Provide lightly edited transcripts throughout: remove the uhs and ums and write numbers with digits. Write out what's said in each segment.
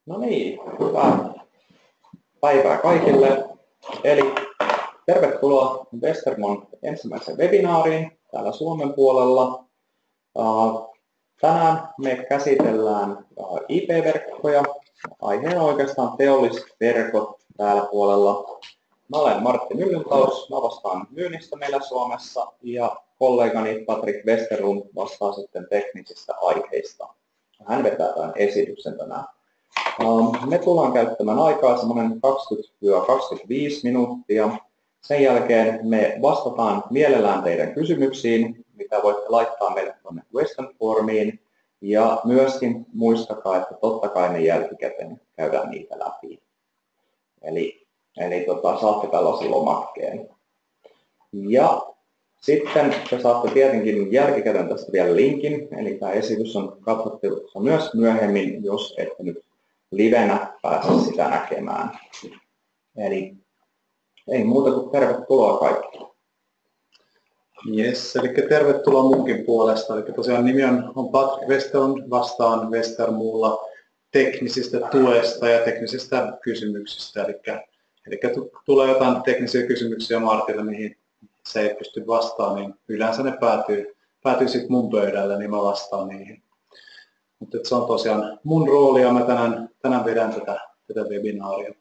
No niin, hyvää päivää kaikille. Eli tervetuloa Westermon ensimmäiseen webinaariin täällä Suomen puolella. Tänään me käsitellään IP-verkkoja. Aiheena oikeastaan teolliset verkot täällä puolella. Mä olen Martti Myllyntaus, mä vastaan myynnistä meillä Suomessa ja kollegani Patrik Westerlund vastaa sitten teknisistä aiheista. Hän vetää tämän esityksen tänään. Me tullaan käyttämään aikaa semmoinen 20-25 minuuttia. Sen jälkeen me vastataan mielellään teidän kysymyksiin, mitä voitte laittaa meille tuonne Western Formiin. Ja myöskin muistakaa, että totta kai me jälkikäteen käydään niitä läpi. Eli saatte tällaisen lomakkeen. Ja sitten te saatte tietenkin jälkikäteen tästä vielä linkin. Eli tämä esitys on katsottavissa myös myöhemmin, jos ette nyt livenä pääse sitä näkemään. Eli ei muuta kuin tervetuloa kaikille. Yes, eli tervetuloa munkin puolesta. Eli tosiaan nimi on Patrik Westerlund, vastaan Westermolla teknisistä tuesta ja teknisistä kysymyksistä. Eli tulee jotain teknisiä kysymyksiä Martille, mihin se ei pysty vastaamaan, niin yleensä ne päätyy sitten mun pöydälle, niin mä vastaan niihin. Mutta se on tosiaan mun rooli ja mä tänään vedän tätä webinaaria.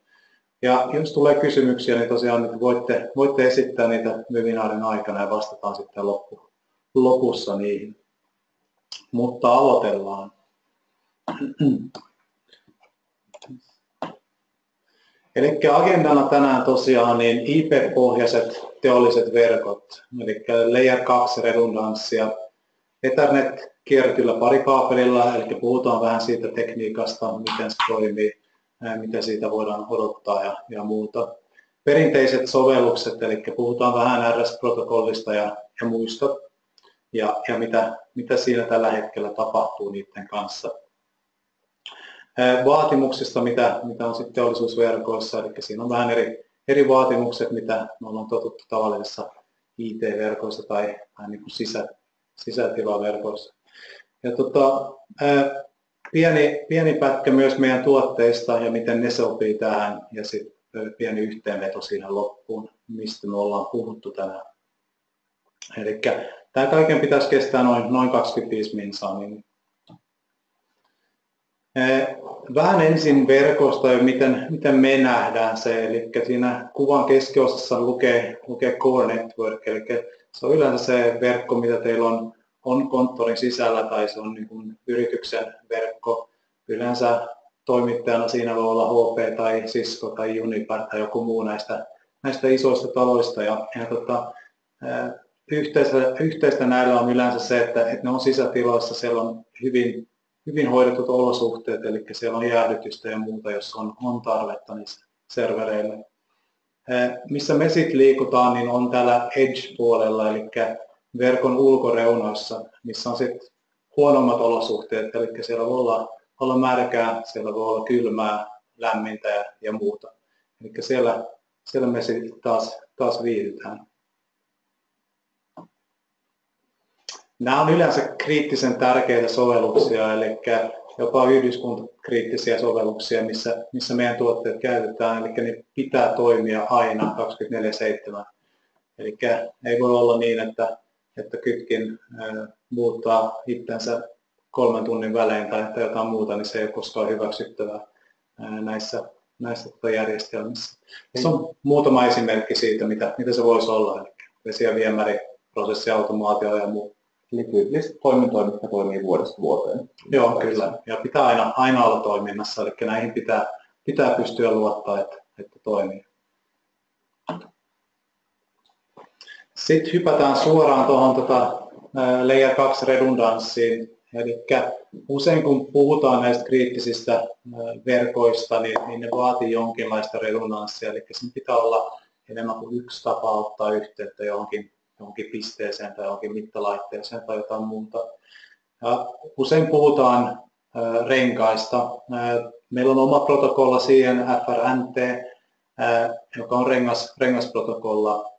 Ja jos tulee kysymyksiä, niin tosiaan voitte esittää niitä webinaarin aikana ja vastataan sitten lopussa niihin. Mutta aloitellaan. Eli agendana tänään tosiaan niin IP-pohjaiset teolliset verkot, eli Layer 2 redundanssia, Ethernet kierretyllä parikaapelilla, eli puhutaan vähän siitä tekniikasta, miten se toimii, mitä siitä voidaan odottaa ja muuta. Perinteiset sovellukset, eli puhutaan vähän RS-protokollista ja muista, ja mitä siinä tällä hetkellä tapahtuu niiden kanssa. Vaatimuksista, mitä on sitten teollisuusverkoissa, eli siinä on vähän eri vaatimukset, mitä me ollaan totuttu tavallisissa IT-verkoissa tai niin kuin sisätilaverkoissa. Ja pieni pätkä myös meidän tuotteista ja miten ne sopii tähän ja sitten pieni yhteenveto siihen loppuun, mistä me ollaan puhuttu tänään. Eli tämä kaiken pitäisi kestää noin 25 minsaa. Niin vähän ensin verkosta ja miten me nähdään se, eli siinä kuvan keskiosassa lukee Core Network, eli se on yleensä se verkko, mitä teillä on konttorin sisällä tai se on niin kuin yrityksen verkko. Yleensä toimittajana siinä voi olla HP tai Cisco tai Juniper tai joku muu näistä isoista taloista. Yhteistä näillä on yleensä se, että ne on sisätiloissa, siellä on hyvin hoidetut olosuhteet, eli siellä on jäähdytystä ja muuta, jos on tarvetta niissä servereille. Missä me sitten liikutaan, niin on täällä Edge-puolella, eli verkon ulkoreunoissa, missä on sitten huonommat olosuhteet, eli siellä voi olla märkää, siellä voi olla kylmää, lämmintä ja muuta. Eli siellä me sitten taas viihdytään. Nämä on yleensä kriittisen tärkeitä sovelluksia, eli jopa yhdyskuntakriittisiä sovelluksia, missä meidän tuotteet käytetään, eli ne pitää toimia aina 24/7. Eli ei voi olla niin, että kytkin muuttaa itsensä 3 tunnin välein tai jotain muuta, niin se ei ole koskaan hyväksyttävää näissä järjestelmissä. Tässä on muutama esimerkki siitä, mitä se voisi olla, eli vesi- ja viemäriprosessiautomaatio ja muu. Eli tyypillisesti toimintoiminta toimii vuodesta vuoteen. Joo, kyllä. Ja pitää aina olla toiminnassa, eli näihin pitää pystyä luottaa, että toimii. Sitten hypätään suoraan tuohon Layer 2 redundanssiin. Eli usein kun puhutaan näistä kriittisistä verkoista, niin ne vaatii jonkinlaista redundanssia. Eli sen pitää olla enemmän kuin yksi tapa ottaa yhteyttä johonkin pisteeseen tai johonkin mittalaitteeseen tai jotain muuta. Ja usein puhutaan renkaista. Meillä on oma protokolla siihen, FRNT, joka on rengasprotokolla.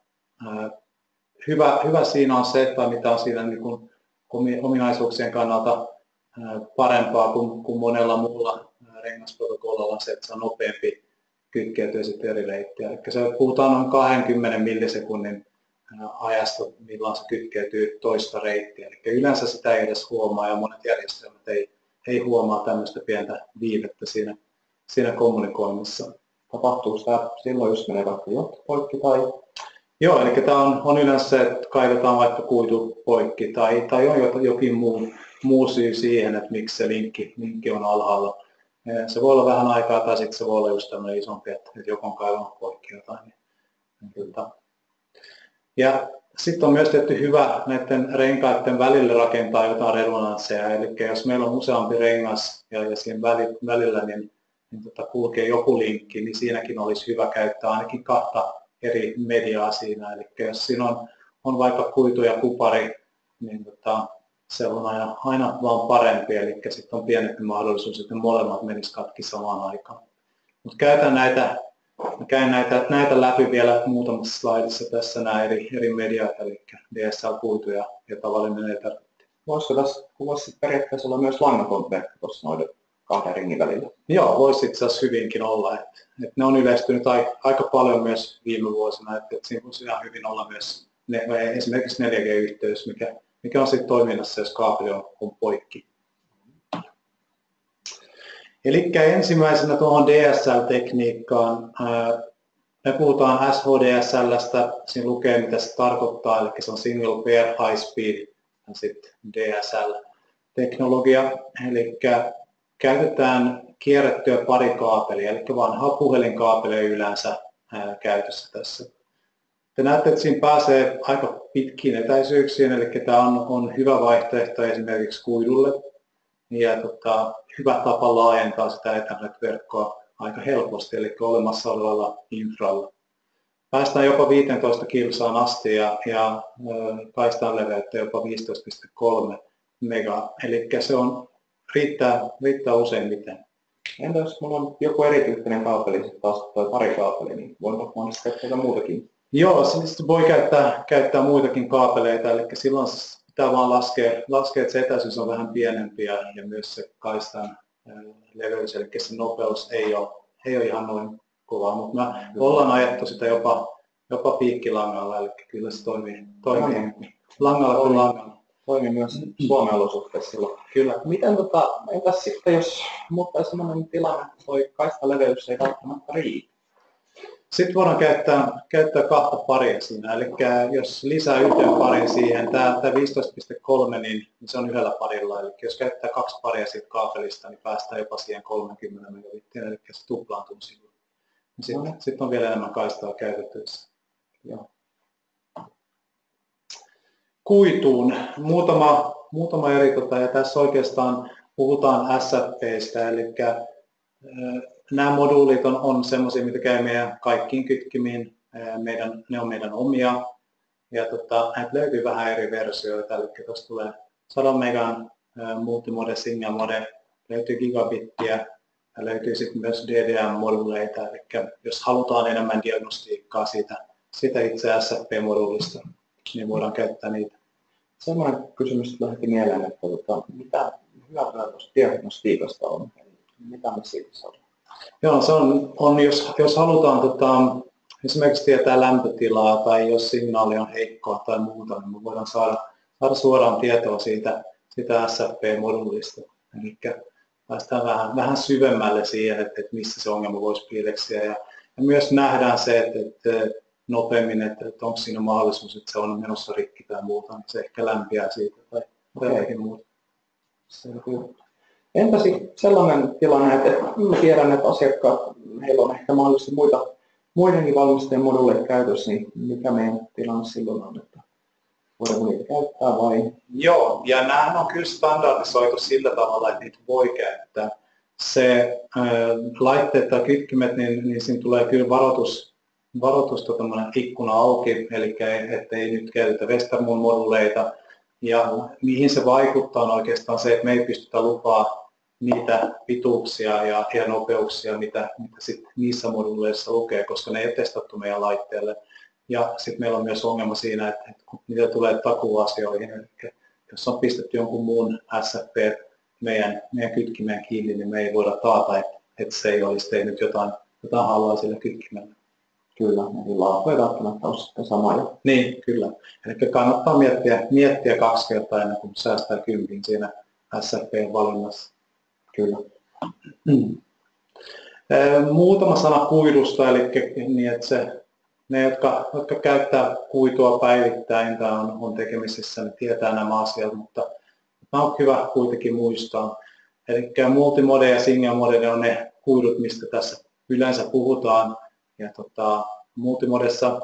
Hyvä siinä on se, että mitä on siinä niin kuin ominaisuuksien kannalta parempaa kuin monella muulla rengasprotokollalla se, että se on nopeampi kytkeytyä sitten eri reittiä. Eli se puhutaan noin 20 millisekunnin ajasta, milloin se kytkeytyy toista reittiä. Eli yleensä sitä ei edes huomaa ja monet järjestelmät ei huomaa tämmöistä pientä viivettä siinä kommunikoinnissa. Tapahtuuko tämä silloin, jos menee vaikka johto poikki tai? Joo, eli tämä on yleensä se, että kaivetaan vaikka kuitu poikki tai on jokin muu syy siihen, että miksi se linkki on alhaalla. Se voi olla vähän aikaa tai sitten se voi olla just tämmöinen isompi, että joku on kaivannut poikki jotain. Ja sitten on myös tietty hyvä näiden renkaiden välille rakentaa jotain resonansseja, eli jos meillä on useampi rengas ja siinä välillä niin kulkee joku linkki, niin siinäkin olisi hyvä käyttää ainakin 2 eri mediaa siinä. Eli jos siinä on vaikka kuitu ja kupari, niin se on aina vaan parempi, eli sitten on pienempi mahdollisuus, että molemmat menisivät katki samaan aikaan. Mutta käyn näitä läpi vielä muutamassa slaidissa tässä nämä eri mediat, eli DSL-kuitu ja tavallinen Ethernet. Voisiko tässä kuvassa periaatteessa olla myös langaton verkko tuossa noiden 2 ringin välillä? Joo, voisi itse asiassa hyvinkin olla. Että ne on yleistynyt aika paljon myös viime vuosina, että siinä voisi ihan hyvin olla myös esimerkiksi 4G-yhteys, mikä on sitten toiminnassa, jos kaapeli on poikki. Eli ensimmäisenä tuohon DSL-tekniikkaan. Me puhutaan SHDSL:stä, siinä lukee mitä se tarkoittaa, eli se on Single Pair High Speed ja sitten DSL-teknologia. Eli käytetään kierrettyä parikaapelia, eli vanhaa puhelinkaapelia yleensä käytössä tässä. Te näette, että siinä pääsee aika pitkiin etäisyyksiin, eli tämä on hyvä vaihtoehto esimerkiksi kuidulle. Ja hyvä tapa laajentaa sitä Ethernet-verkkoa aika helposti, eli olemassa olevalla infralla. Päästään jopa 15 kilsaan asti ja kaistan leveyttä jopa 15,3 mega, eli se on riittää useimmiten. Entä jos minulla on joku erityyppinen kaapeli, sitten taas tuo parikaapeli, niin voinko mahdollisesti käyttää muutakin? Joo, siis voi käyttää muitakin kaapeleita, eli silloin pitää vaan laskea, että se etäisyys on vähän pienempi ja myös se kaistan leveys, eli se nopeus ei ole ihan noin kova, mutta me ollaan ajettu sitä jopa piikkilangalla, eli kyllä se toimii langalla kuin langalla. Toimii myös Suomen olosuhteissa silloin. Kyllä. Miten entäs sitten, jos mutta sellainen tilanne, että tuo kaistaleveys ei välttämättä riitä? Sitten voidaan käyttää 2 paria siinä, eli jos lisää yhden parin siihen, tämä 15,3, niin se on yhdellä parilla, eli jos käyttää 2 paria siitä kaapelista, niin päästään jopa siihen 30 megabittiin, eli se tuplaantuu silloin. Sitten on vielä enemmän kaistaa käytettävissä. Joo. Kuituun. Muutama eri, ja tässä oikeastaan puhutaan SFP:stä, eli nämä moduulit on sellaisia, mitä käy meidän kaikkiin kytkimiin, ne on meidän omia, ja näitä löytyy vähän eri versioita, eli tuossa tulee 100 megan multimode, single mode, löytyy gigabittiä, ja löytyy sitten myös DDM-moduuleita, eli jos halutaan enemmän diagnostiikkaa siitä itse SFP-moduulista, niin voidaan käyttää niitä. Sellainen kysymys lähti mieleen, että mitä hyötyä tuosta diagnostiikasta on? Mitä me siitä saadaan? Joo, se on jos halutaan esimerkiksi tietää lämpötilaa tai jos signaali on heikkoa tai muuta, niin me voidaan saada suoraan tietoa siitä SFP-moduulista. Eli päästään vähän syvemmälle siihen, että missä se ongelma voisi piileksiä. Ja myös nähdään se, että nopeammin, että onko siinä mahdollisuus, että se on menossa rikki tai muuta, niin se ehkä lämpiää siitä tai jotakin muuta. Entä sitten sellainen tilanne, että mä tiedän, että asiakkaat, heillä on ehkä mahdollisesti muidenkin valmistajien moduuleja käytössä, niin mikä meidän tilanne silloin on, että voidaanko niitä käyttää vai? Joo, ja nämä on kyllä standardisoitu sillä tavalla, että niitä voi käyttää. Se laitteet tai kytkimet, niin siinä tulee kyllä varoitus ikkuna auki, eli ettei nyt käytetä Westermoon moduuleita. Ja mihin se vaikuttaa on oikeastaan se, että me ei pystytä lupaa niitä pituuksia ja nopeuksia, mitä sit niissä moduuleissa lukee, koska ne ei ole testattu meidän laitteelle. Ja sitten meillä on myös ongelma siinä, että mitä tulee takuasioihin, eli jos on pistetty jonkun muun SFP meidän kytkimeen kiinni, niin me ei voida taata, että se ei olisi tehnyt jotain halua sillä kytkimellä. Kyllä, eli laatu ei välttämättä ole sitten sama. Niin, kyllä. Eli kannattaa miettiä 2 kertaa ennen kuin säästää 10 siinä SFP-valinnassa. Kyllä. Muutama sana kuidusta, eli niin, että ne, jotka käyttää kuitua päivittäin tai on tekemisissä, niin tietää nämä asiat, mutta nämä on hyvä kuitenkin muistaa. Eli multimode ja single mode on ne kuidut, mistä tässä yleensä puhutaan. Ja multimodessa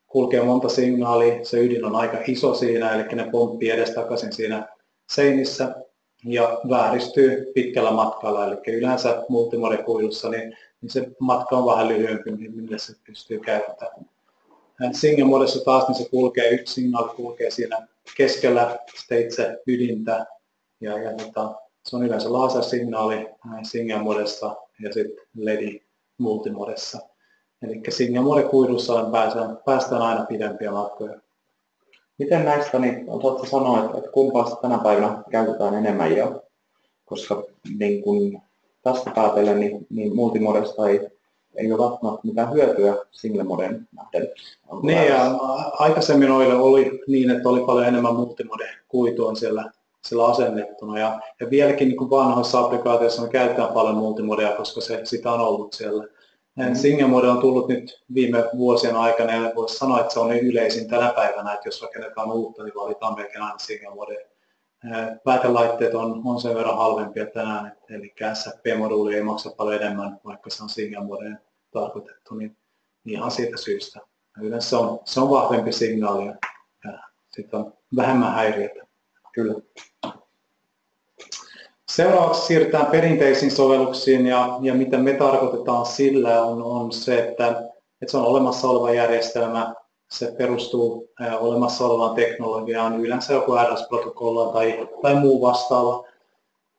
kulkee monta signaalia, se ydin on aika iso siinä, eli ne pomppii edestakaisin siinä seinissä ja vääristyy pitkällä matkalla. Eli yleensä multimode-kuidussa niin se matka on vähän lyhyempi, millä se pystyy käyttämään. Single modessa taas niin se kulkee, yksi signaali kulkee siinä keskellä itse ydintä ja se on yleensä lasersignaali single modessa ja sitten LED multimodessa. Eli single mode kuidussa päästään aina pidempiä matkoja. Miten näistä, niin osaatko sanoa, että kumpaa tänä päivänä käytetään enemmän jo? Koska niin kun tästä päätellen, niin multimodesta ei ole välttämättä mitään hyötyä single moden nähden. Niin, ja aikaisemmin oli niin, että oli paljon enemmän multimode-kuitua siellä asennettuna. Ja vieläkin niin vanhoissa applikaatioissa me käytetään paljon multimodea, koska sitä on ollut siellä. Single mode on tullut nyt viime vuosien aikana ja voisi sanoa, että se on niin yleisin tänä päivänä, että jos rakennetaan uutta, niin valitaan melkein aina single mode. Päätelaitteet on sen verran halvempia tänään, eli SFP-moduuli ei maksa paljon enemmän, vaikka se on single modeen tarkoitettu, niin ihan siitä syystä. Yleensä se on vahvempi signaali ja sitten on vähemmän häiriötä. Kyllä. Seuraavaksi siirrytään perinteisiin sovelluksiin ja mitä me tarkoitetaan sillä on se, että se on olemassa oleva järjestelmä, se perustuu olemassa olevaan teknologiaan, yleensä joku RS-protokolla tai muu vastaava.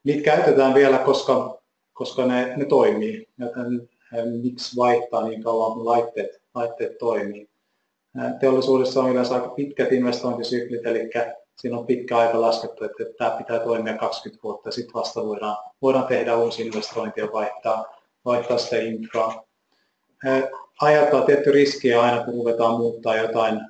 Niitä käytetään vielä, koska ne toimii, joten miksi vaihtaa niin kauan kun laitteet toimii. Teollisuudessa on yleensä aika pitkät investointisyklit, eli siinä on pitkä aika laskettu, että tämä pitää toimia 20 vuotta ja sitten vasta voidaan tehdä uusi investointi ja vaihtaa sitä infraa. Aiheuttaa tietty riskiä aina, kun ruvetaan muuttaa jotain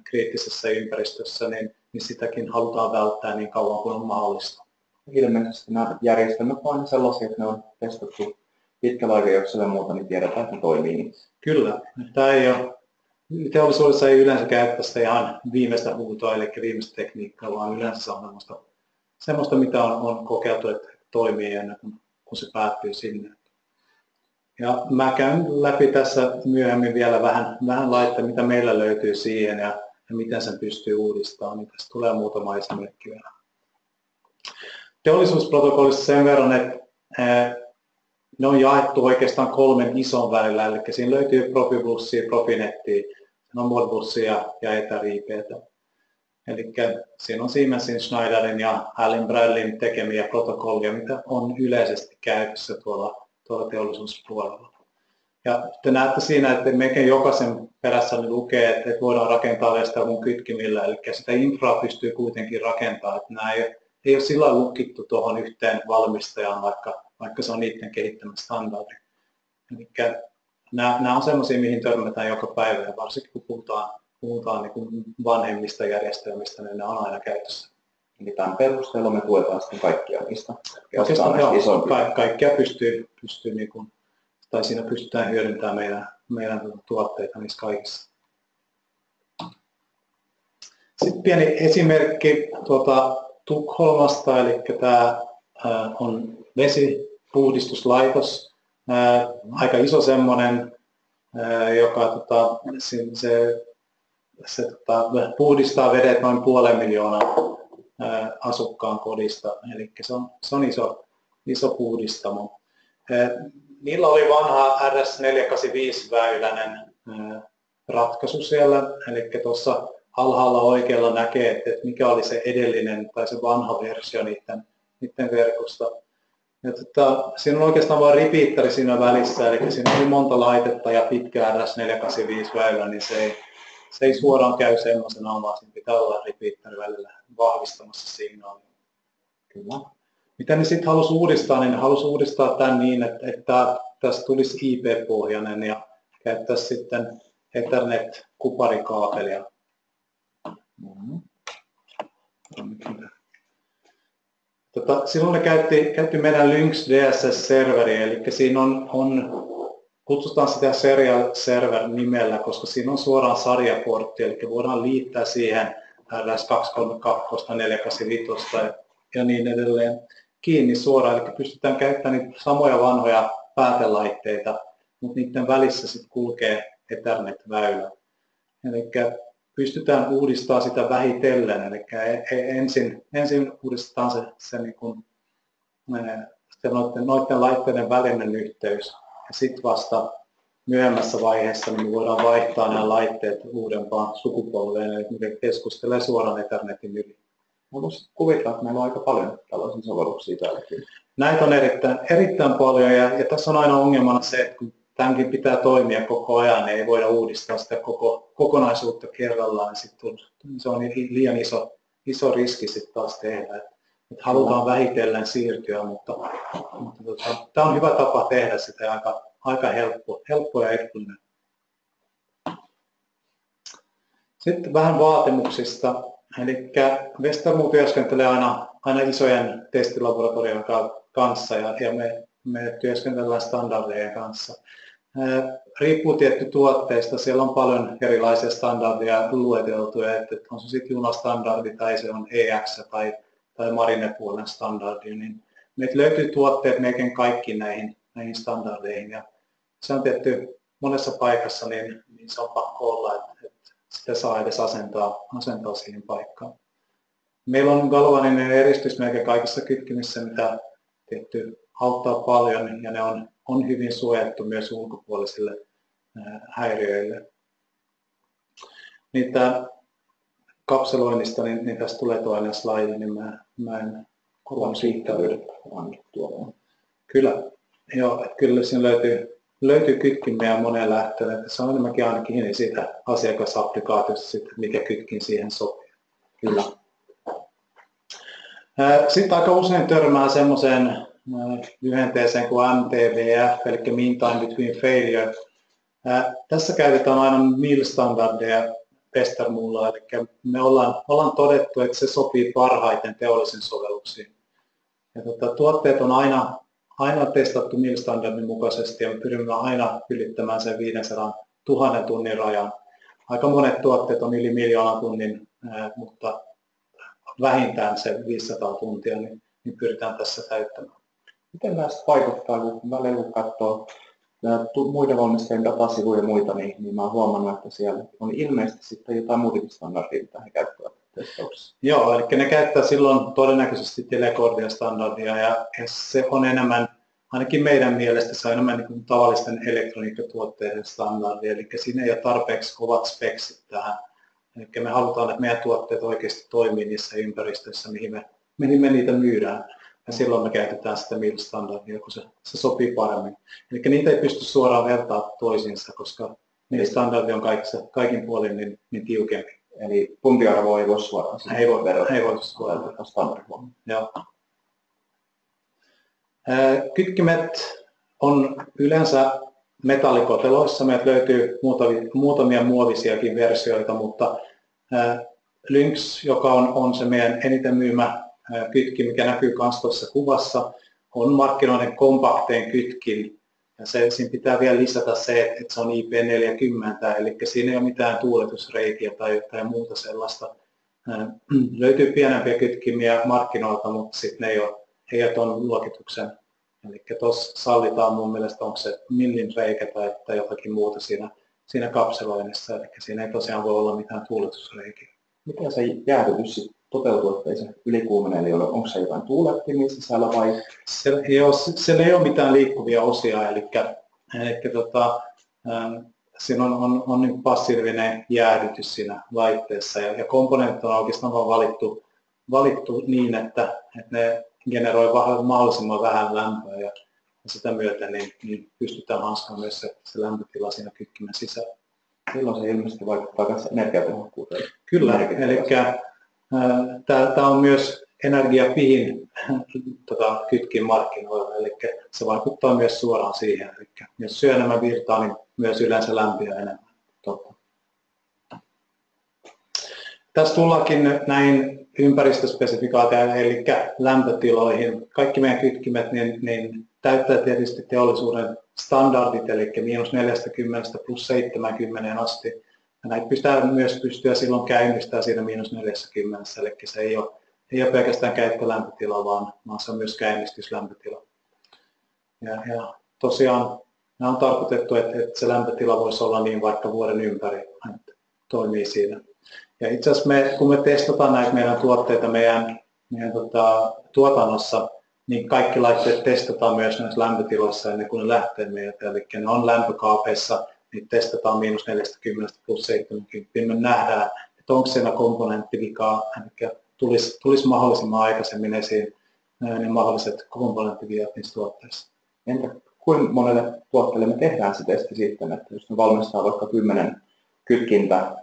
kriittisessä ympäristössä, niin sitäkin halutaan välttää niin kauan kuin on mahdollista. Ilmeisesti nämä järjestelmät ovat sellaisia, että ne on testattu pitkällä aikajärjellä ja muuta, niin tiedetään, että ne toimii. Kyllä. Tämä ei ole, teollisuudessa ei yleensä käyttäisi ihan viimeistä huutoa, eli viimeistä tekniikkaa, vaan yleensä se on sellaista, mitä on kokeiltu, että toimii ennen kuin se päättyy sinne. Ja mä käyn läpi tässä myöhemmin vielä vähän laitteita, mitä meillä löytyy siihen ja miten sen pystyy uudistamaan, niin tässä tulee muutama esimerkki vielä. Teollisuusprotokollista sen verran, että ne on jaettu oikeastaan 3 ison välillä, eli siinä löytyy Profibussia, Profinettia, Modbussia ja Ether-IPtä. Eli siinä on Siemensin, Schneiderin ja Allen Bradleyn tekemiä protokollia, mitä on yleisesti käytössä tuolla teollisuuspuolella. Ja te näette siinä, että melkein jokaisen perässä lukee, että voidaan rakentaa Westerlun kytkimillä, eli sitä infraa pystyy kuitenkin rakentamaan. Että nämä ei ole sillä lailla lukittu tuohon yhteen valmistajaan, vaikka se on niiden kehittämä standardi. Eli nämä on sellaisia, mihin törmätään joka päivä, ja varsinkin kun puhutaan niin kuin vanhemmista järjestelmistä, niin ne on aina käytössä. Eli tämän perusteella me tuetaan sitten kaikkia niistä. Kaikkia pystyy niin kuin, tai siinä pystytään hyödyntämään meidän tuotteita niissä kaikissa. Sitten pieni esimerkki Tukholmasta, eli tämä on vesipuhdistuslaitos, aika iso semmoinen, joka se puhdistaa vedet noin 500,000 asukkaan kodista, eli se on iso puhdistamo. Niillä oli vanha RS485-väyläinen ratkaisu siellä, eli tuossa alhaalla oikealla näkee, että mikä oli se edellinen tai se vanha versio niiden verkosta. Ja siinä on oikeastaan vain repeateri siinä välissä, eli siinä oli monta laitetta ja pitkä RS485-väylä, niin se ei suoraan käy semmoisena, vaan siinä pitää olla repeateri välillä vahvistamassa signaalia. Kyllä. Mitä ne sitten halusi uudistaa, niin ne halusi uudistaa tämän niin, että tästä tulisi IP-pohjainen ja käyttäisi sitten Ethernet-kuparikaapelia. Silloin ne käytti meidän Lynx DSS-serveriä, eli siinä kutsutaan sitä serial server nimellä, koska siinä on suoraan sarjaportti, eli voidaan liittää siihen RS232, 485 ja niin edelleen kiinni suoraan, eli pystytään käyttämään niitä samoja vanhoja päätelaitteita, mutta niiden välissä sitten kulkee Ethernet-väylä. Eli pystytään uudistamaan sitä vähitellen, eli ensin uudistetaan se niin kuin, noiden laitteiden välinen yhteys, ja sitten vasta myöhemmässä vaiheessa niin me voidaan vaihtaa nämä laitteet uudempaan sukupolveen, eli me keskustelee suoraan Ethernetin yli. Voisi kuvitella, että meillä on aika paljon tällaisia sovelluksia täälläkin. Näitä on erittäin paljon, ja tässä on aina ongelmana se, että kun tämänkin pitää toimia koko ajan, niin ei voida uudistaa sitä kokonaisuutta kerrallaan. Sitten se on liian iso riski sitten taas tehdä. Että halutaan vähitellen siirtyä, mutta tämä on hyvä tapa tehdä sitä aika helppo ja edullinen. Sitten vähän vaatimuksista. Eli Westermo työskentelee aina isojen testilaboratorioiden kanssa ja me työskentellään standardejen kanssa. Riippuu tietty tuotteista, siellä on paljon erilaisia standardeja lueteltuja, että on se sitten junastandardi tai se on EX tai Marine-puolen standardi, niin meiltä löytyy tuotteet melkein kaikki näihin standardeihin ja se on tietty monessa paikassa, niin se on pakko olla, että sitä saa edes asentaa siihen paikkaan. Meillä on galvaninen eristys melkein kaikissa kytkimissä, mitä tietty auttaa paljon ja ne on hyvin suojattu myös ulkopuolisille häiriöille. Niitä kapseloinnista, niin tästä tulee toinen slaidi, niin mä en kovan siittävyydet tuolla. Kyllä siinä löytyy kytkimiä moneen lähtöön. Se on enemmänkin aina kiinni siitä asiakasapplikaatiosta, mikä kytkin siihen sopii. Kyllä. Sitten aika usein törmää semmoiseen lyhenteeseen kuin MTBF, eli Mean Time Between Failure. Tässä käytetään aina MIL-standardeja Westermolla, eli me ollaan todettu, että se sopii parhaiten teollisiin sovelluksiin. Ja tuotteet on aina testattu MIL-standardin mukaisesti ja me pyrimme aina ylittämään sen 500 000 tunnin rajan. Aika monet tuotteet on yli 1 000 000 tunnin, mutta vähintään se 500 tuntia, niin pyritään tässä täyttämään. Miten näistä vaikuttaa, kun välillä kun katsoo muiden valmistajien datasivuja ja muita, niin mä oon huomannut, että siellä on ilmeisesti sitten jotain muutakin standardia, mitä he käyttävät testauksessa. Joo, eli ne käyttää silloin todennäköisesti Telecordia standardia ja se on enemmän, ainakin meidän mielestä se on enemmän niin kuin tavallisten elektroniikkatuotteiden standardia, eli siinä ei ole tarpeeksi kovat speksit tähän. Eli me halutaan, että meidän tuotteet oikeasti toimii niissä ympäristöissä, mihin me niitä myydään. Ja silloin me käytetään sitä MIL-standardia, kun se sopii paremmin. Eli niitä ei pysty suoraan vertaamaan toisiinsa, koska MIL-standardi on kaikin puolin niin tiukempi. Eli pumpiarvo ei voi suoraan verrata. Ei voi suoraan standardiin. Joo. Kytkimet on yleensä metallikoteloissa. Meiltä löytyy muutamia muovisiakin versioita, mutta Lynx, joka on se meidän eniten myymä kytkin, mikä näkyy myös tuossa kuvassa, on markkinoiden kompaktein kytkin. Ja siinä pitää vielä lisätä se, että se on IP40, eli siinä ei ole mitään tuuletusreikiä tai muuta sellaista. Löytyy pienempiä kytkimiä markkinoilta, mutta sitten ne ei ole tuon luokituksen. Eli tuossa sallitaan mun mielestä, onko se millin reikä tai jotakin muuta siinä kapseloinnissa, eli siinä ei tosiaan voi olla mitään tuuletusreikiä. Miten se jäähdytys toteutuu, että ei se ylikuumene, eli onko se jotain tuulettimia sisällä vai? Siellä ei ole mitään liikkuvia osia, eli siinä on niin passiivinen jäähdytys siinä laitteessa ja komponentit on oikeastaan vaan valittu niin, että ne generoi mahdollisimman vähän lämpöä ja sitä myöten niin pystytään hanskaamaan myös se lämpötila siinä kytkimen sisällä. Silloin se ilmeisesti vaikuttaa myös energiatehokkuuteen. Kyllä, eli tämä on myös energiapihin kytkin markkinoilla, eli se vaikuttaa myös suoraan siihen. Eli jos syö enemmän virtaa, niin myös yleensä lämpiää enemmän. Totta. Tässä tullaankin näihin ympäristöspesifikaatioihin, eli lämpötiloihin. Kaikki meidän kytkimet niin täyttää tietysti teollisuuden standardit, eli -40 +70 asti. Ja näitä pitää myös pystyä silloin käynnistämään siinä -40, eli se ei ole pelkästään käyttölämpötila, vaan se on myös käynnistyslämpötila. Ja tosiaan nämä on tarkoitettu, että se lämpötila voisi olla niin vaikka vuoden ympäri, että toimii siinä. Ja itse asiassa kun me testataan näitä meidän tuotteita meidän tuotannossa, niin kaikki laitteet testataan myös näissä lämpötiloissa ennen kuin ne lähtee meiltä. Eli ne on lämpökaapeissa, niin testataan -40 +70. Me nähdään, että onko siellä komponenttivikaa, eli tulisi mahdollisimman aikaisemmin esiin ne mahdolliset komponenttiviat niissä tuotteissa. Entä kuinka monelle tuotteelle me tehdään se testi sitten, että jos me valmistetaan vaikka 10 kytkintä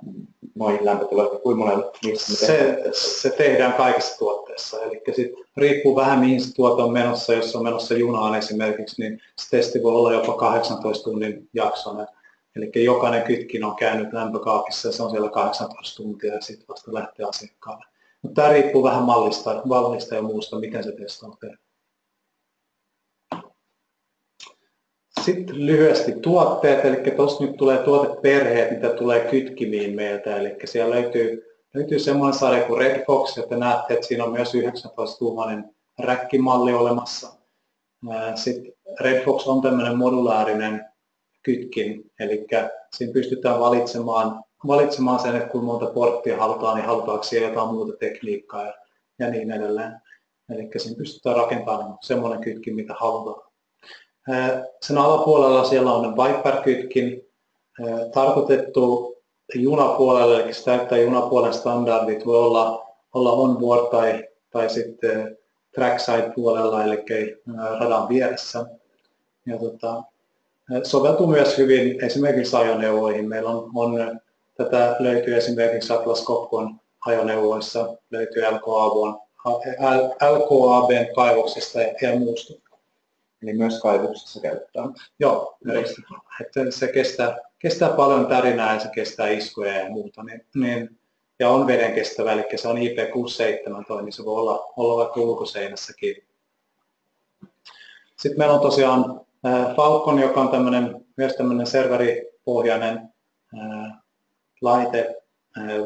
noihin lämpötiloihin, kuinka monelle niistä me tehdään? Se tehdään kaikissa tuotteissa, eli sitten riippuu vähän mihin se tuote on menossa. Jos on menossa junaan esimerkiksi, niin se testi voi olla jopa 18 tunnin jaksoinen. Eli jokainen kytkin on käynyt lämpökaapissa ja se on siellä 18 tuntia ja sitten vasta lähtee asiakkaalle. Mutta tämä riippuu vähän mallista ja muusta, miten se testi on tehty. Sitten lyhyesti tuotteet, eli tuossa nyt tulee tuoteperheet, mitä tulee kytkimiin meiltä. Eli siellä löytyy semmoinen sarja kuin Red Fox, että näette, että siinä on myös 19-tuumainen räkkimalli olemassa. Sitten Red Fox on tämmöinen modulaarinen kytkin, eli siinä pystytään valitsemaan sen, että kuinka monta porttia halutaan, niin halutaanko siellä jotain muuta tekniikkaa ja niin edelleen. Eli siinä pystytään rakentamaan semmoinen kytkin, mitä halutaan. Sen alapuolella siellä on Viper-kytkin, tarkoitettu junapuolelle, eli se täyttää junapuolen standardit, voi olla onboard tai sitten trackside puolella, eli radan vieressä. Ja soveltuu myös hyvin esimerkiksi ajoneuvoihin. Meillä on tätä löytyy esimerkiksi Atlas Copcon ajoneuvoissa, löytyy LKABn kaivoksesta ja muusta. Eli myös kaivoksessa käyttää. Joo, että se kestää paljon tärinää ja se kestää iskuja ja muuta. Ja on veden kestävä, eli se on IP67, niin se voi olla vaikka ulkoseinässäkin. Sitten meillä on tosiaan Falcon, joka on myös tämmöinen serveripohjainen laite.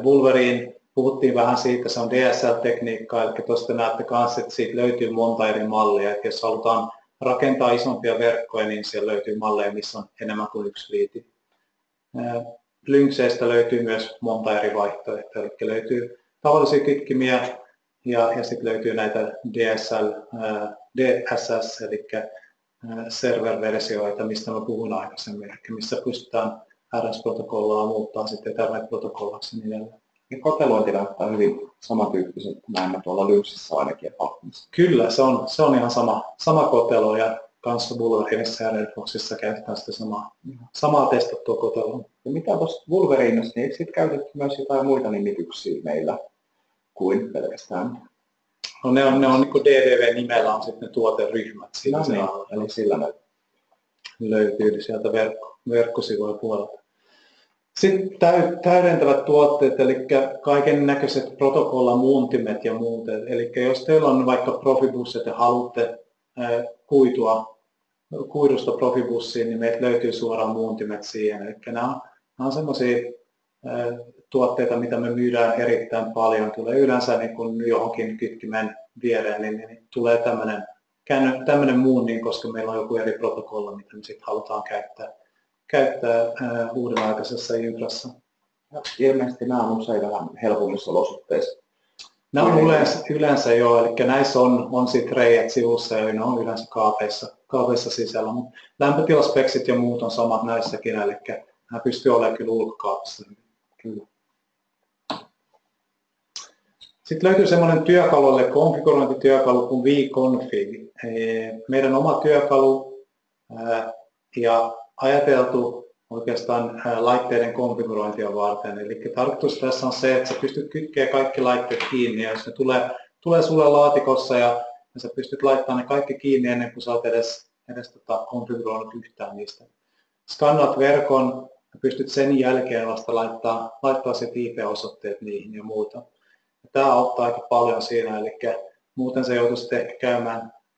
Wolverine, puhuttiin vähän siitä, se on DSL-tekniikkaa, eli tuosta näette myös, että siitä löytyy monta eri mallia. Että jos halutaan rakentaa isompia verkkoja, niin siellä löytyy malleja, missä on enemmän kuin yksi liiti. Lynxeistä löytyy myös monta eri vaihtoehtoa, eli löytyy tavallisia kytkimiä ja sitten löytyy näitä DSS, eli server-versioita, mistä mä puhuin aikaisemmin, eli missä pystytään RS-protokollaa muuttaa sitten Ethernet-protokollaksi niin edelleen. Ja kotelointi näyttää hyvin samantyyppiseltä, näemme tuolla Lynxissä ainakin ja Falconissa. Kyllä, se on ihan sama kotelo ja kanssa Wolverinessa ja Red Foxissa käytetään sitä samaa testattua koteloa. Ja mitä tuossa Wolverinessa, niin eikö siitä käytetty myös jotain muita nimityksiä meillä kuin pelkästään? No ne on niin kuin DDV-nimellä on sitten ne tuoteryhmät. No niin, eli sillä ne löytyy sieltä verkkosivujen puolelta. Sitten täydentävät tuotteet, eli kaiken näköiset protokollamuuntimet ja muut. Eli jos teillä on vaikka Profibus ja te haluatte kuidusta Profibussiin, niin meiltä löytyy suoraan muuntimet siihen. Eli nämä on sellaisia tuotteita, mitä me myydään erittäin paljon. Tulee yleensä niin kun johonkin kytkimen viereen, niin tulee tämmöinen muunnin, koska meillä on joku eri protokolla, mitä me sitten halutaan käyttää uudenaikaisessa infrassa. Ja ilmeisesti nämä on usein vähän helpommissa olosuhteissa. Nämä on yleensä jo, eli näissä on sitten reijät sivussa ja ne on yleensä kaapeissa sisällä. Mutta lämpötilaspeksit ja muut on samat näissäkin, eli nämä pystyy olemaan kyllä ulkokaapissa. Kyllä. Sitten löytyy semmoinen työkalu, eli konfigurointityökalu kuin vConfig. Meidän oma työkalu ja ajateltu oikeastaan laitteiden konfigurointia varten. Eli tarkoitus tässä on se, että sä pystyt kytkemään kaikki laitteet kiinni ja jos ne tulee tulee sulle laatikossa ja sä pystyt laittamaan ne kaikki kiinni ennen kuin sä oot edes konfiguroinut yhtään niistä. Skannaat verkon ja pystyt sen jälkeen vasta laittaa se IP-osoitteet niihin ja muuta. Tämä auttaa aika paljon siinä, eli muuten se joutuisi ehkä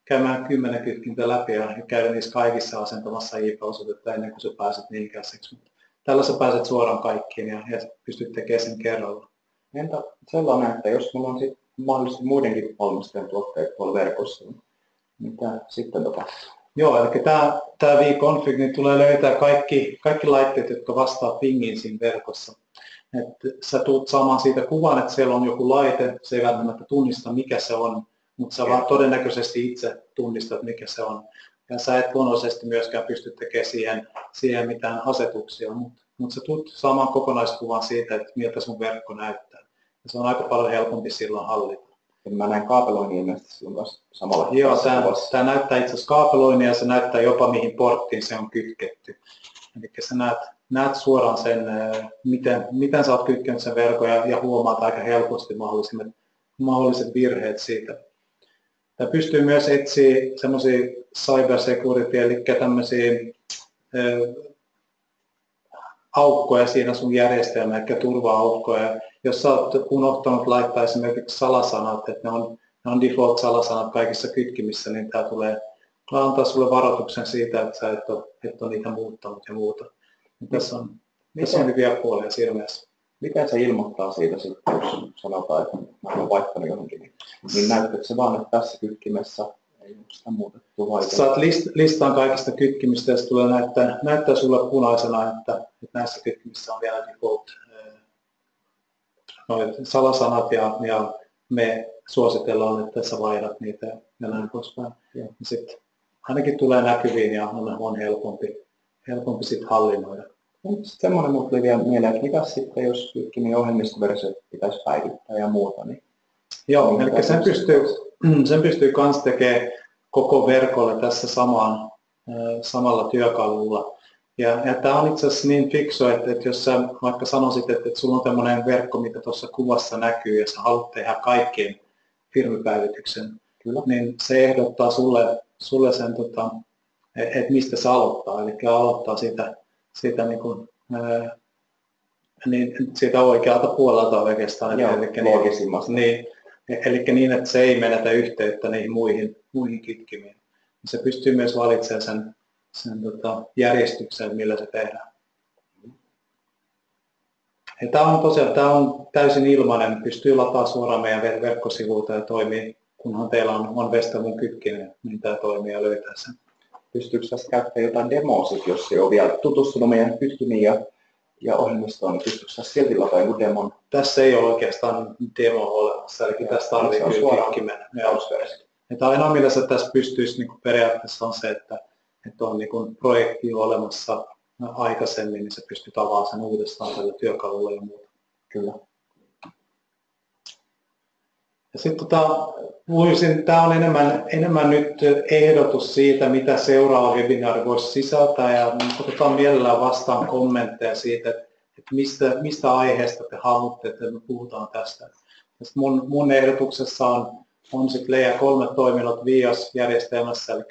käymään 10 kytkintä läpi ja käydä niissä kaikissa asentamassa IP-osoitetta ennen kuin sä pääset niin käsiksi. Tällä sä pääset suoraan kaikkiin ja pystyt tekemään sen kerralla. Entä sellainen, että jos mulla on sit mahdollisesti muidenkin valmistajien tuotteet tuolla verkossa, niin mitä sitten tapahtuu? Joo, eli tämä vConfig niin tulee löytää kaikki laitteet, jotka vastaa pingiin siinä verkossa. Et sä tulet saamaan siitä kuvan, että siellä on joku laite, se ei välttämättä tunnista mikä se on, mutta sä vaan todennäköisesti itse tunnistat mikä se on. Ja sä et luonnollisesti myöskään pysty tekemään siihen mitään asetuksia, mutta sä tulet saamaan kokonaiskuvan siitä, että miltä sun verkko näyttää. Ja se on aika paljon helpompi silloin hallita. Ja mä näin kaapeloinnin ilmeisesti silloin kanssa samalla. Joo, tämä näyttää itse asiassa kaapeloinnin ja se näyttää jopa mihin porttiin se on kytketty. Eli sä näet suoraan sen, miten sä oot kytkenyt sen verkon ja huomaat aika helposti mahdolliset virheet siitä. Tämä pystyy myös etsiä semmoisia cybersecurity, eli tämmöisiä aukkoja siinä sun järjestelmä, eli turva-aukkoja. Jos sä oot unohtanut laittaa esimerkiksi salasanat, että ne on default-salasanat kaikissa kytkimissä, niin tämä tulee antaa sulle varoituksen siitä, että sä et ole niitä muuttanut ja muuta. Tässä on hyviä puolia siinä mielessä. Miten se ilmoittaa siitä sitten, jos sanotaan, että mä olen vaihtanut johonkin, niin näyttääkö se vaan, että tässä kytkimessä ei ole sitä muutettu vai? Saat listaan kaikista kytkimistä ja se tulee näyttää sulle punaisena, että näissä kytkimissä on vielä default salasanat ja me suositellaan, että sä vaihdat niitä ja näin poispäin. Ja sitten ainakin tulee näkyviin ja on helpompi sit hallinnoida. Semmoinen mulle tuli vielä mieleen, että mitä sitten, jos kytkimen ohjelmistoversiot pitäisi päivittää ja muuta, niin... Joo, eli sen pystyy kans tekemään koko verkolle tässä samalla työkalulla. Ja tämä on itse asiassa niin fiksu, että jos sä vaikka sanoisit, että sulla on tämmöinen verkko, mitä tuossa kuvassa näkyy, ja sä haluat tehdä kaikkien firmipäivityksen, niin se ehdottaa sulle sen, että mistä se aloittaa. Eli aloittaa siitä siitä oikealta puolelta oikeastaan. Joo, loogisimmasta. Eli niin, että se ei menetä yhteyttä niihin muihin kytkimiin. Se pystyy myös valitsemaan sen järjestyksen, millä se tehdään. Tämä on täysin ilmainen, pystyy lataamaan suoraan meidän verkkosivuilta ja toimii, kunhan teillä on Westermoon kytkinen, niin tämä toimii ja löytää sen. Pystyykö tästä käyttämään jotain demoa, jos ei ole vielä tutustunut meidän kytkimiin ja ohjelmistoon, niin pystyykö tästä silti lataamaan joku demon? Tässä ei ole oikeastaan demo olemassa, eli tässä tarvitsee kytkimen. Tämä ainoa, millä se tässä pystyisi niin periaatteessa on se, että on niin projekti olemassa aikaisemmin, niin se pystyy avaamaan sen uudestaan tällä työkalulla ja muuta. Kyllä. Ja sitten tämä on enemmän nyt ehdotus siitä, mitä seuraava webinaari voisi sisältää, ja otetaan mielellään vastaan kommentteja siitä, että mistä aiheesta te haluatte, että me puhutaan tästä. Mun ehdotuksessa on sitten Layer 3 toiminnot VIOS-järjestelmässä, eli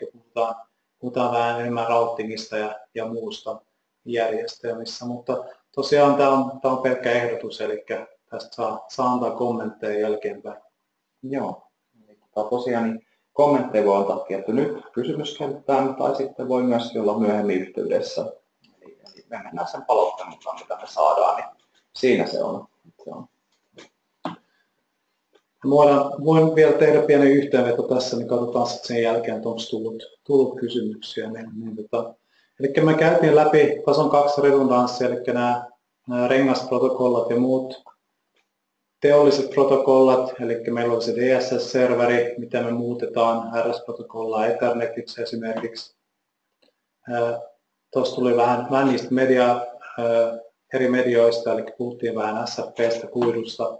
puhutaan vähän enemmän routingista ja muusta järjestelmissä, mutta tosiaan tämä on pelkkä ehdotus, eli tästä saa antaa kommentteja jälkeenpäin. Joo, tosiaan niin kommentteja voi antaa tietty nyt kysymyskenttään, tai sitten voi myös olla myöhemmin yhteydessä. Eli me mennään sen palautteen mukaan, mitä me saadaan, niin siinä se on. Voin vielä tehdä pienen yhteenveto tässä, niin katsotaan sitten sen jälkeen, että onko tullut kysymyksiä. Eli me käytiin läpi tason 2 redundanssia, eli nämä rengasprotokollat ja muut teolliset protokollat, eli meillä on se DSS-serveri, mitä me muutetaan RS-protokollaa Ethernetiksi esimerkiksi. Tuossa tuli vähän niistä eri medioista, eli puhuttiin vähän SFP:stä, kuidusta,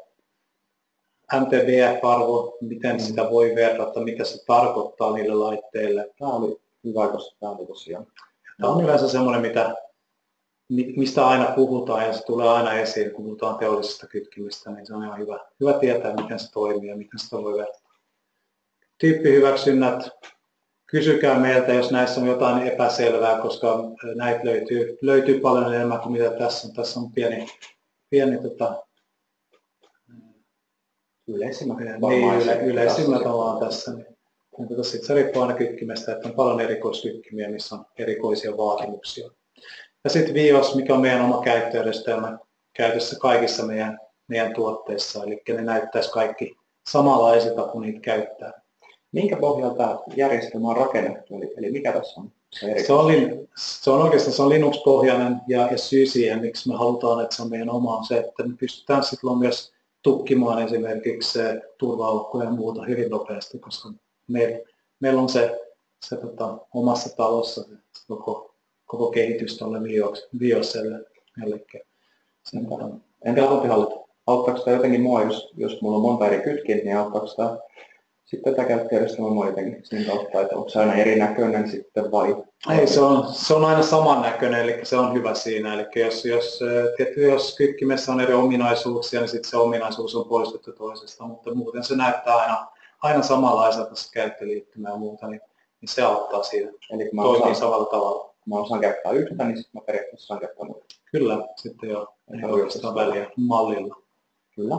MTBF-arvo, miten sitä voi verrata, mitä se tarkoittaa niille laitteille. Tämä oli hyvä, koska tämä oli tosiaan. Tämä on yleensä semmoinen, mistä aina puhutaan ja se tulee aina esiin, kun puhutaan teollisesta kytkimistä, niin se on ihan hyvä tietää, miten se toimii ja miten sitä voi verrata. tyyppihyväksynnät, kysykää meiltä, jos näissä on jotain epäselvää, koska näitä löytyy paljon enemmän kuin mitä tässä on. Tässä on pieni yleisimmät ollaan tässä. Sitten se riippuu aina kytkimestä, että on paljon erikoiskytkimiä, missä on erikoisia vaatimuksia. Ja sitten BIOS, mikä on meidän oma käyttöjärjestelmä käytössä kaikissa meidän tuotteissa, eli ne näyttäisi kaikki samanlaisilta, kun niitä käyttää. Minkä pohjalta järjestelmä on rakennettu, eli mikä tässä on? Se on oikeastaan Linux-pohjainen ja syy siihen, miksi me halutaan, että se on meidän oma, on se, että me pystytään silloin myös tukkimaan esimerkiksi turvaukkoja ja muuta hyvin nopeasti, koska meillä on se omassa talossa koko kehitys tuolle BIOSelle. Entä auttaako tämä jotenkin mua, jos mulla on monta eri kytkintä, niin auttaako tämä sitten tätä käyttöjärjestelmää mua jotenkin siinä kautta, että onko se aina erinäköinen sitten vai? Ei, se on aina samannäköinen, eli se on hyvä siinä. Eli jos kytkimessä on eri ominaisuuksia, niin sitten se ominaisuus on poistettu toisesta, mutta muuten se näyttää aina samanlaiselta se käyttöliittymä ja muuta, niin se auttaa siinä. Eli toimii samalla tavalla. Kun mä osaan käyttää yhtä, niin sitten mä periaatteessa saan käyttää muuta. Kyllä, sitten jo ei oikeastaan väliä mallilla. Kyllä.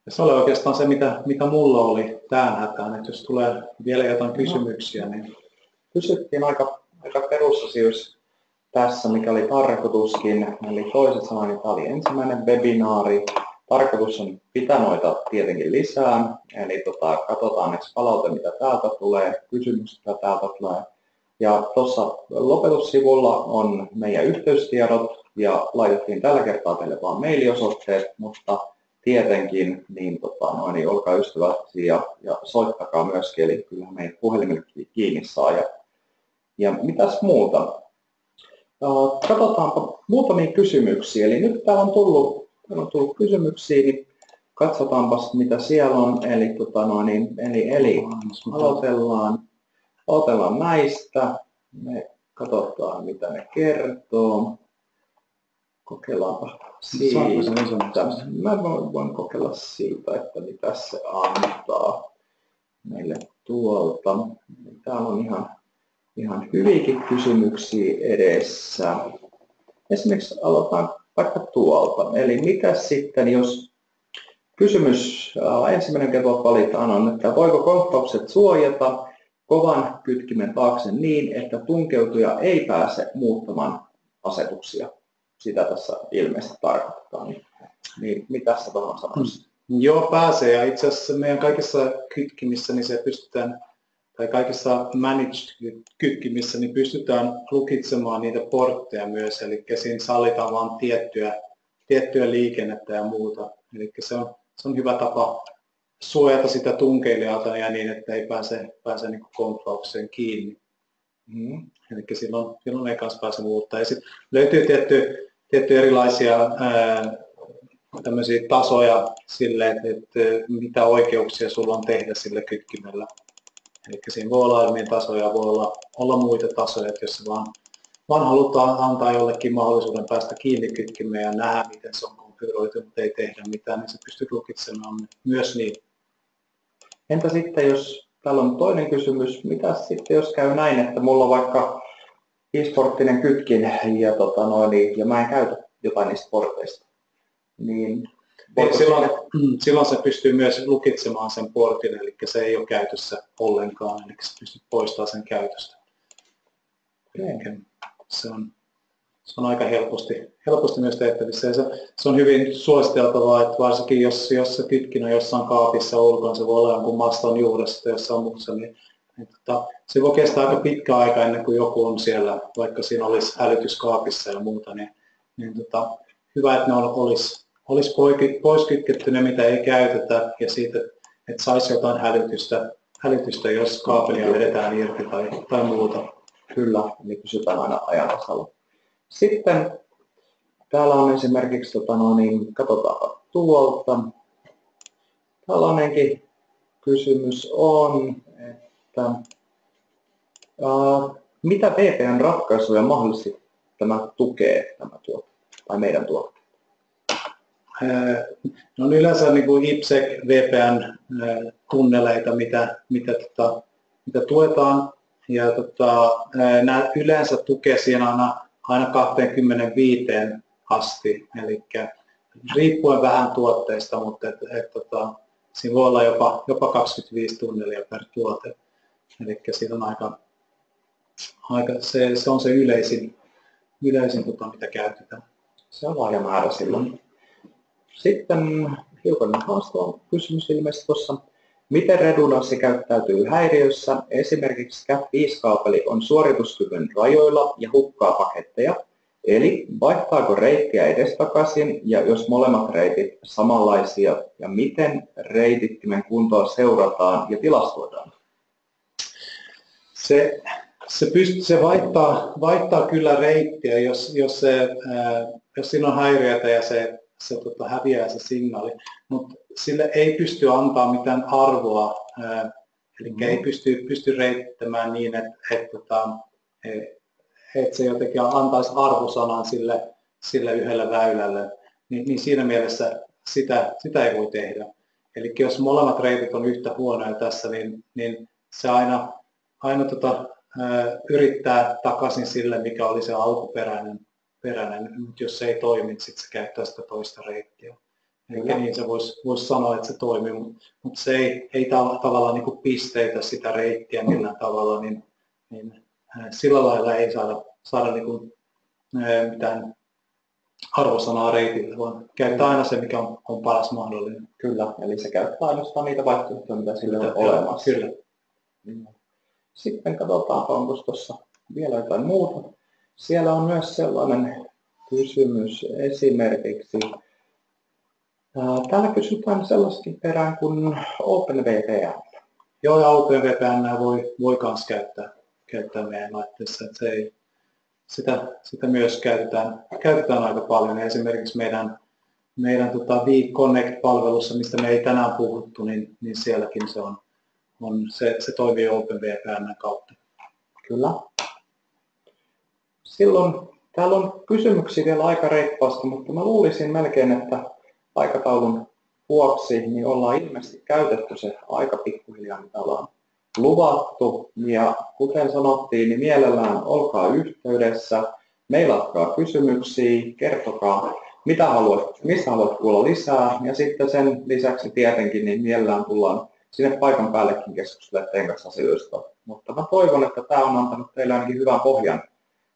Ja se oli oikeastaan se, mitä mulla oli tähän hätään, että jos tulee vielä jotain kysymyksiä, niin... Kysyttiin aika perusasioissa tässä, mikä oli tarkoituskin, eli toiset sanoen, että tämä oli ensimmäinen webinaari. Tarkoitus on pitää noita tietenkin lisää, eli katsotaan palaute, mitä täältä tulee, kysymykset, mitä täältä tulee. Ja tuossa lopetussivulla on meidän yhteystiedot ja laitettiin tällä kertaa teille vain mailiosoitteet, mutta tietenkin niin, niin olkaa ystävällisiä ja soittakaa myöskin, eli kyllä meidän puhelimelle kiinni saa. Ja mitäs muuta? Katsotaanpa muutamia kysymyksiä, eli nyt täällä on tullut kysymyksiä, niin katsotaanpas mitä siellä on, eli aloitellaan näistä, me katsotaan mitä ne kertoo, kokeillaanpa siitä, mä voin kokeilla siitä, että mitä se antaa meille tuolta. Täällä on ihan hyviäkin kysymyksiä edessä. Esimerkiksi aloitetaan vaikka tuolta, eli mitä sitten jos kysymys, ensimmäinen kerta valitaan on, että voiko konttaukset suojata kovan kytkimen taakse niin, että tunkeutuja ei pääse muuttamaan asetuksia. Sitä tässä ilmeisesti tarkoittaa. Niin mitä sä tuohon sanoisit? Joo, pääsee. Ja itse asiassa meidän kaikissa kytkimissä, niin se pystytään, tai kaikissa managed-kytkimissä, niin pystytään lukitsemaan niitä portteja myös. Eli siinä sallitaan vain tiettyä liikennettä ja muuta. Eli se on hyvä tapa suojata sitä tunkeilijalta ja niin, että ei pääse niin kontraukseen kiinni. Eli silloin ei kanssa pääse muuttaa. Ja sitten löytyy tietty erilaisia tämmöisiä tasoja sille, että mitä oikeuksia sulla on tehdä sillä kytkimellä. Eli siinä voi olla eri tasoja, voi olla muita tasoja, että jos vaan halutaan antaa jollekin mahdollisuuden päästä kiinni kytkimeen ja nähdä, miten se on konfiguroitu, mutta ei tehdä mitään, niin se pystyy lukitsemaan myös niin. Entä sitten, jos täällä on toinen kysymys, mitä sitten jos käy näin, että mulla on vaikka e-sporttinen kytkin ja mä en käytä jotain niistä porteista, niin silloin se pystyy myös lukitsemaan sen portin, eli se ei ole käytössä ollenkaan, eli se pystyy poistamaan sen käytöstä. Okay. Se on aika helposti myös tehtävissä. Ja se on hyvin suositeltavaa, että varsinkin jos se kytkin on jossain kaapissa ulkona, se voi olla jonkun maston juuressa tai jossain muussa, niin se voi kestää aika pitkä aika ennen kuin joku on siellä, vaikka siinä olisi hälytyskaapissa ja muuta, niin hyvä, että ne olisi pois kytketty ne, mitä ei käytetä, ja siitä, että saisi jotain hälytystä, jos kaapelia vedetään irti tai muuta. Kyllä, niin pysytään aina ajan tasalla. Sitten täällä on esimerkiksi, katsotaanpa tuolta. Tällainenkin kysymys on, että mitä VPN-ratkaisuja mahdollisesti tämä tukee, tämä tuote, tai meidän tuote? Ne on yleensä niin kuin IPsec VPN-tunneleita, mitä tuetaan. Ja nämä yleensä tukee siinä aina 25 asti, eli riippuen vähän tuotteista, mutta siinä voi olla jopa 25 tunnelia per tuote. Eli siinä on se on se yleisin mitä käytetään. Se on laaja määrä silloin. Sitten hiukan haastava kysymys ilmeisesti tuossa. Miten redundanssi käyttäytyy häiriössä? Esimerkiksi Cat5-kaapeli on suorituskyvyn rajoilla ja hukkaa paketteja. Eli vaihtaako reittiä edestakaisin ja jos molemmat reitit samanlaisia ja miten reitittimen kuntoa seurataan ja tilastoidaan? Se vaihtaa kyllä reittiä, jos siinä on häiriötä ja se häviää se signaali, mutta sille ei pysty antaa mitään arvoa, eli ei pysty reittämään niin, että se jotenkin antaisi arvosanan sille yhdelle väylälle, niin siinä mielessä sitä ei voi tehdä. Eli jos molemmat reitit on yhtä huonoja tässä, niin se aina yrittää takaisin sille, mikä oli se alkuperäinen, mutta jos se ei toimi, niin sitten se käyttää sitä toista reittiä. Eli niin se voisi sanoa, että se toimii, mutta se ei tavallaan niin kuin pisteitä sitä reittiä millään tavalla, niin sillä lailla ei saada niin kuin, mitään arvosanaa reitille, vaan käyttää aina se, mikä on paras mahdollinen. Kyllä, eli se käyttää ainoastaan niitä vaihtoehtoja, mitä sillä on olemassa. Kyllä. Sitten katsotaan, onko tuossa vielä jotain muuta. Siellä on myös sellainen kysymys esimerkiksi. Täällä kysytään sellaiskin perään kuin OpenVPN. Joo, ja OpenVPN voi myös käyttää meidän laitteessa. Sitä myös käytetään aika paljon. Esimerkiksi meidän vConnect-palvelussa, mistä me ei tänään puhuttu, niin sielläkin se toimii OpenVPN kautta. Kyllä. Silloin täällä on kysymyksiä vielä aika reippaasti, mutta mä luulisin melkein, että aikataulun vuoksi niin ollaan ilmeisesti käytetty se aika pikkuhiljaa, mitä ollaan luvattu. Ja kuten sanottiin, niin mielellään olkaa yhteydessä, mailatkaa kysymyksiä, kertokaa mistä haluat kuulla lisää. Ja sitten sen lisäksi tietenkin niin mielellään tullaan sinne paikan päällekin keskustelemaan teidän kanssa asioista. Mutta mä toivon, että tämä on antanut teille ainakin hyvän pohjan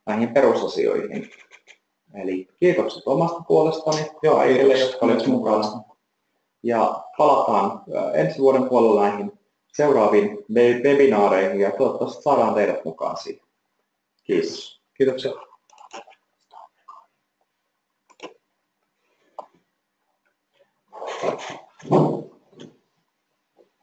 näihin perusasioihin. Eli kiitokset omasta puolestani kaikille, jotka olivat mukana. Ja palataan ensi vuoden puolella näihin seuraaviin webinaareihin ja toivottavasti saadaan teidät mukaan siihen. Kiitos. Kiitoksia.